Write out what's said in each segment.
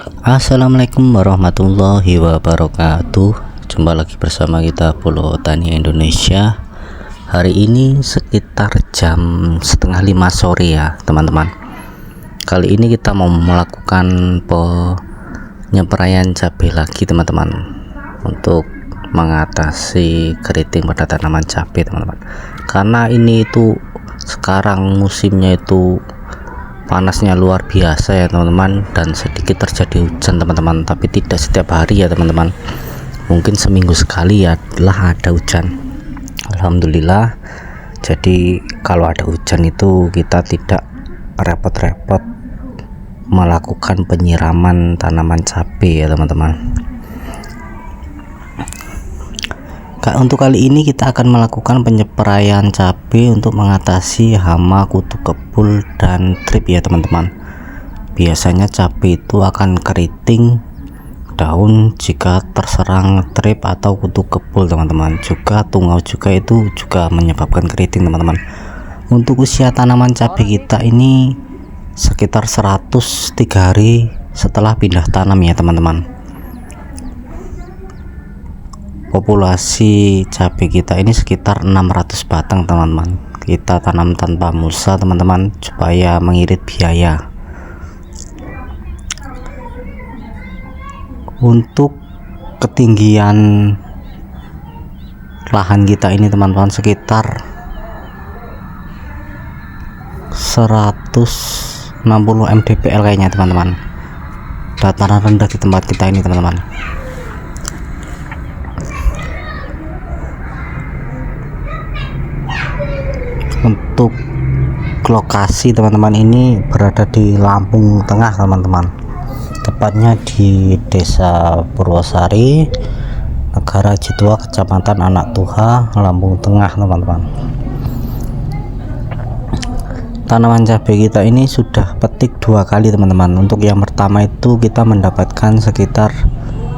Assalamualaikum warahmatullahi wabarakatuh. Jumpa lagi bersama kita Polo Tani Indonesia. Hari ini sekitar jam setengah 5 sore ya teman-teman. Kali ini kita mau melakukan penyepraian cabai lagi teman-teman, untuk mengatasi keriting pada tanaman cabai teman-teman. Karena ini itu sekarang musimnya itu panasnya luar biasa ya teman-teman, dan sedikit terjadi hujan teman-teman, tapi tidak setiap hari ya teman-teman, mungkin seminggu sekali ya lah ada hujan. Alhamdulillah, jadi kalau ada hujan itu kita tidak repot-repot melakukan penyiraman tanaman cabai ya teman-teman. Untuk kali ini kita akan melakukan penyepraian cabai untuk mengatasi hama, kutu kebul, dan trip ya teman-teman. Biasanya cabai itu akan keriting daun jika terserang trip atau kutu kebul teman-teman. Juga tungau juga itu juga menyebabkan keriting teman-teman. Untuk usia tanaman cabai kita ini sekitar 103 hari setelah pindah tanam ya teman-teman. Populasi cabai kita ini sekitar 600 batang teman-teman. Kita tanam tanpa mulsa teman-teman, supaya mengirit biaya. Untuk ketinggian lahan kita ini teman-teman sekitar 160 mdpl kayaknya teman-teman. Dataran rendah di tempat kita ini teman-teman. Untuk lokasi teman-teman ini berada di Lampung Tengah teman-teman, tepatnya di Desa Purwosari, Negara Citua, Kecamatan Anak Tuha, Lampung Tengah teman-teman. Tanaman cabai kita ini sudah petik 2 kali teman-teman. Untuk yang pertama itu kita mendapatkan sekitar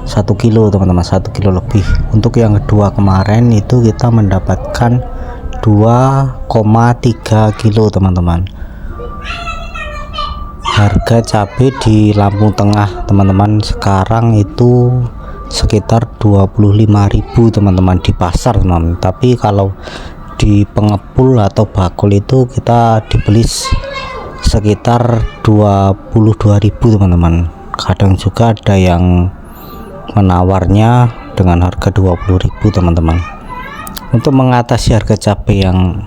1 kilo teman-teman, 1 kilo lebih. Untuk yang kedua kemarin itu kita mendapatkan 2,3 kilo teman-teman. Harga cabai di Lampung Tengah teman-teman sekarang itu sekitar 25.000 teman-teman di pasar teman-teman. Tapi kalau di pengepul atau bakul itu kita dibeli sekitar 22.000 teman-teman. Kadang juga ada yang menawarnya dengan harga 20.000 teman-teman. Untuk mengatasi harga cabai yang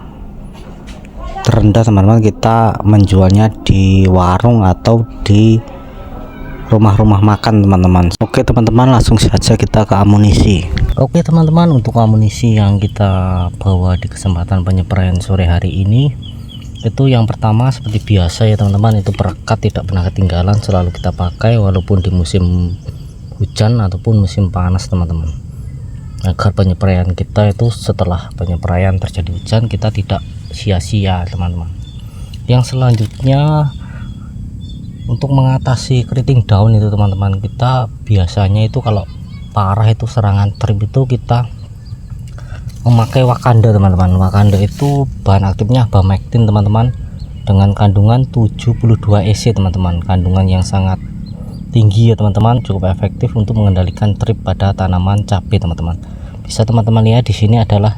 terendah teman-teman, kita menjualnya di warung atau di rumah-rumah makan teman-teman. Oke teman-teman, langsung saja kita ke amunisi. Oke teman-teman, untuk amunisi yang kita bawa di kesempatan penyepraian sore hari ini, itu yang pertama seperti biasa ya teman-teman, itu perekat tidak pernah ketinggalan, selalu kita pakai walaupun di musim hujan ataupun musim panas teman-teman, agar penyepraian kita itu setelah penyepraian terjadi hujan kita tidak sia-sia teman-teman. Yang selanjutnya untuk mengatasi keriting daun itu teman-teman, kita biasanya itu kalau parah itu serangan trip itu kita memakai Wakanda teman-teman. Wakanda itu bahan aktifnya Bamectin teman-teman, dengan kandungan 72 EC teman-teman, kandungan yang sangat tinggi ya teman-teman, cukup efektif untuk mengendalikan trip pada tanaman cabai teman-teman. Bisa teman-teman lihat di sini adalah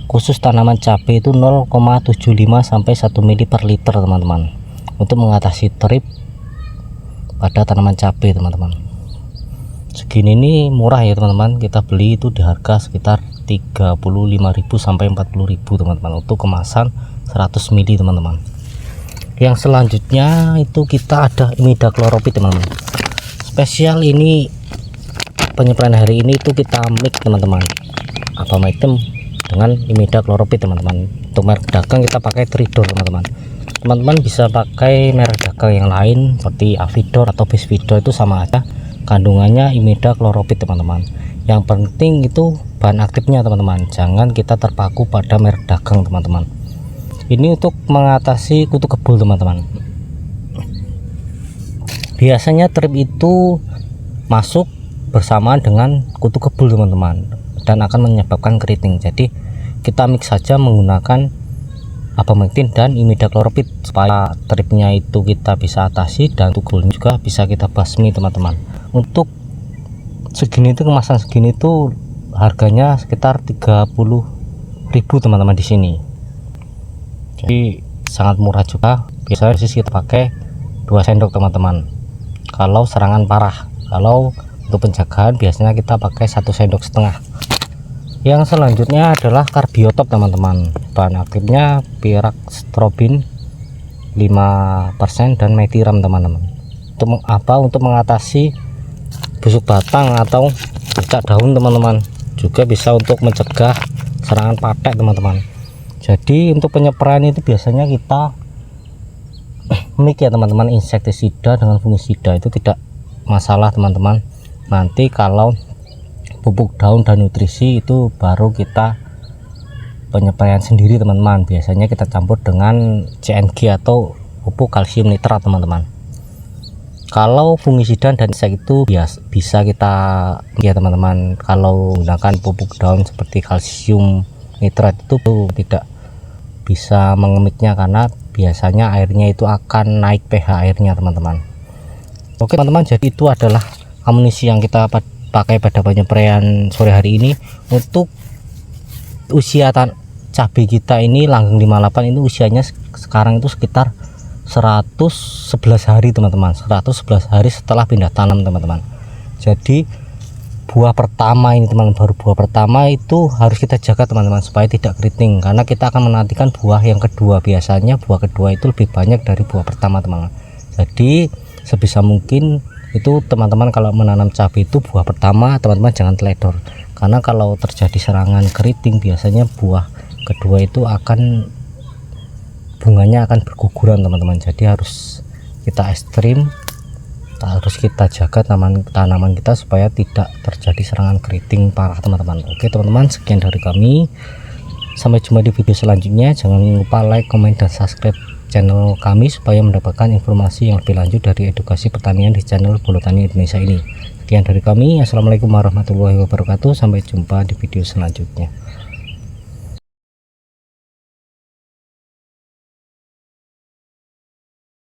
khusus tanaman cabai itu 0,75 sampai 1 ml per liter teman-teman, untuk mengatasi trip pada tanaman cabai teman-teman. Segini ini murah ya teman-teman, kita beli itu di harga sekitar 35.000 sampai 40.000 teman-teman, untuk kemasan 100 ml teman-teman. Yang selanjutnya itu kita ada imidacloprid teman-teman. Spesial ini penyepraian hari ini itu kita mix teman-teman, Abamectin dengan imidacloprid teman-teman. Untuk merek dagang kita pakai Tridor teman-teman. Teman-teman bisa pakai merek dagang yang lain seperti Avidor atau Bisvidor, itu sama aja kandungannya imidacloprid teman-teman. Yang penting itu bahan aktifnya teman-teman, jangan kita terpaku pada merek dagang teman-teman. Ini untuk mengatasi kutu kebul teman-teman. Biasanya trip itu masuk bersamaan dengan kutu kebul teman-teman, dan akan menyebabkan keriting. Jadi kita mix saja menggunakan abamectin dan imidacloroprid supaya tripnya itu kita bisa atasi, dan tugulnya juga bisa kita basmi teman-teman. Untuk segini itu, kemasan segini itu harganya sekitar 30.000 teman-teman di sini. Jadi sangat murah juga. Biasanya kita pakai 2 sendok teman-teman kalau serangan parah. Kalau untuk penjagaan biasanya kita pakai 1,5 sendok. Yang selanjutnya adalah karbiotop teman-teman. Bahan aktifnya piraxtrobin 5% dan metiram teman-teman. Untuk apa? Untuk mengatasi busuk batang atau pucat daun teman-teman. Juga bisa untuk mencegah serangan patek teman-teman. Jadi untuk penyeperahan itu biasanya kita mix ya teman-teman, insektisida dengan fungisida itu tidak masalah teman-teman. Nanti kalau pupuk daun dan nutrisi itu baru kita penyepaian sendiri teman-teman. Biasanya kita campur dengan CNG atau pupuk kalsium nitrat teman-teman. Kalau fungisida dan insek itu bisa kita ya teman-teman, kalau menggunakan pupuk daun seperti kalsium nitrat itu tidak bisa mengemiknya karena biasanya airnya itu akan naik pH airnya teman-teman. Oke teman-teman, jadi itu adalah amunisi yang kita pakai pada penyepaian sore hari ini. Untuk usia cabai kita ini langgeng 58 ini usianya sekarang itu sekitar 111 hari teman-teman, 111 hari setelah pindah tanam teman-teman. Jadi buah pertama ini teman-teman, baru buah pertama itu harus kita jaga teman-teman supaya tidak keriting, karena kita akan menantikan buah yang kedua. Biasanya buah kedua itu lebih banyak dari buah pertama teman-teman. Jadi sebisa mungkin itu teman-teman kalau menanam cabai itu buah pertama teman-teman jangan teledor, karena kalau terjadi serangan keriting biasanya buah kedua itu akan bunganya akan berguguran teman-teman. Jadi harus kita ekstrim, harus kita jaga tanaman kita supaya tidak terjadi serangan keriting parah teman-teman. Oke teman-teman, sekian dari kami, sampai jumpa di video selanjutnya. Jangan lupa like, comment, dan subscribe channel kami supaya mendapatkan informasi yang lebih lanjut dari edukasi pertanian di channel Bolotani Indonesia ini. Sekian dari kami, assalamualaikum warahmatullahi wabarakatuh, sampai jumpa di video selanjutnya.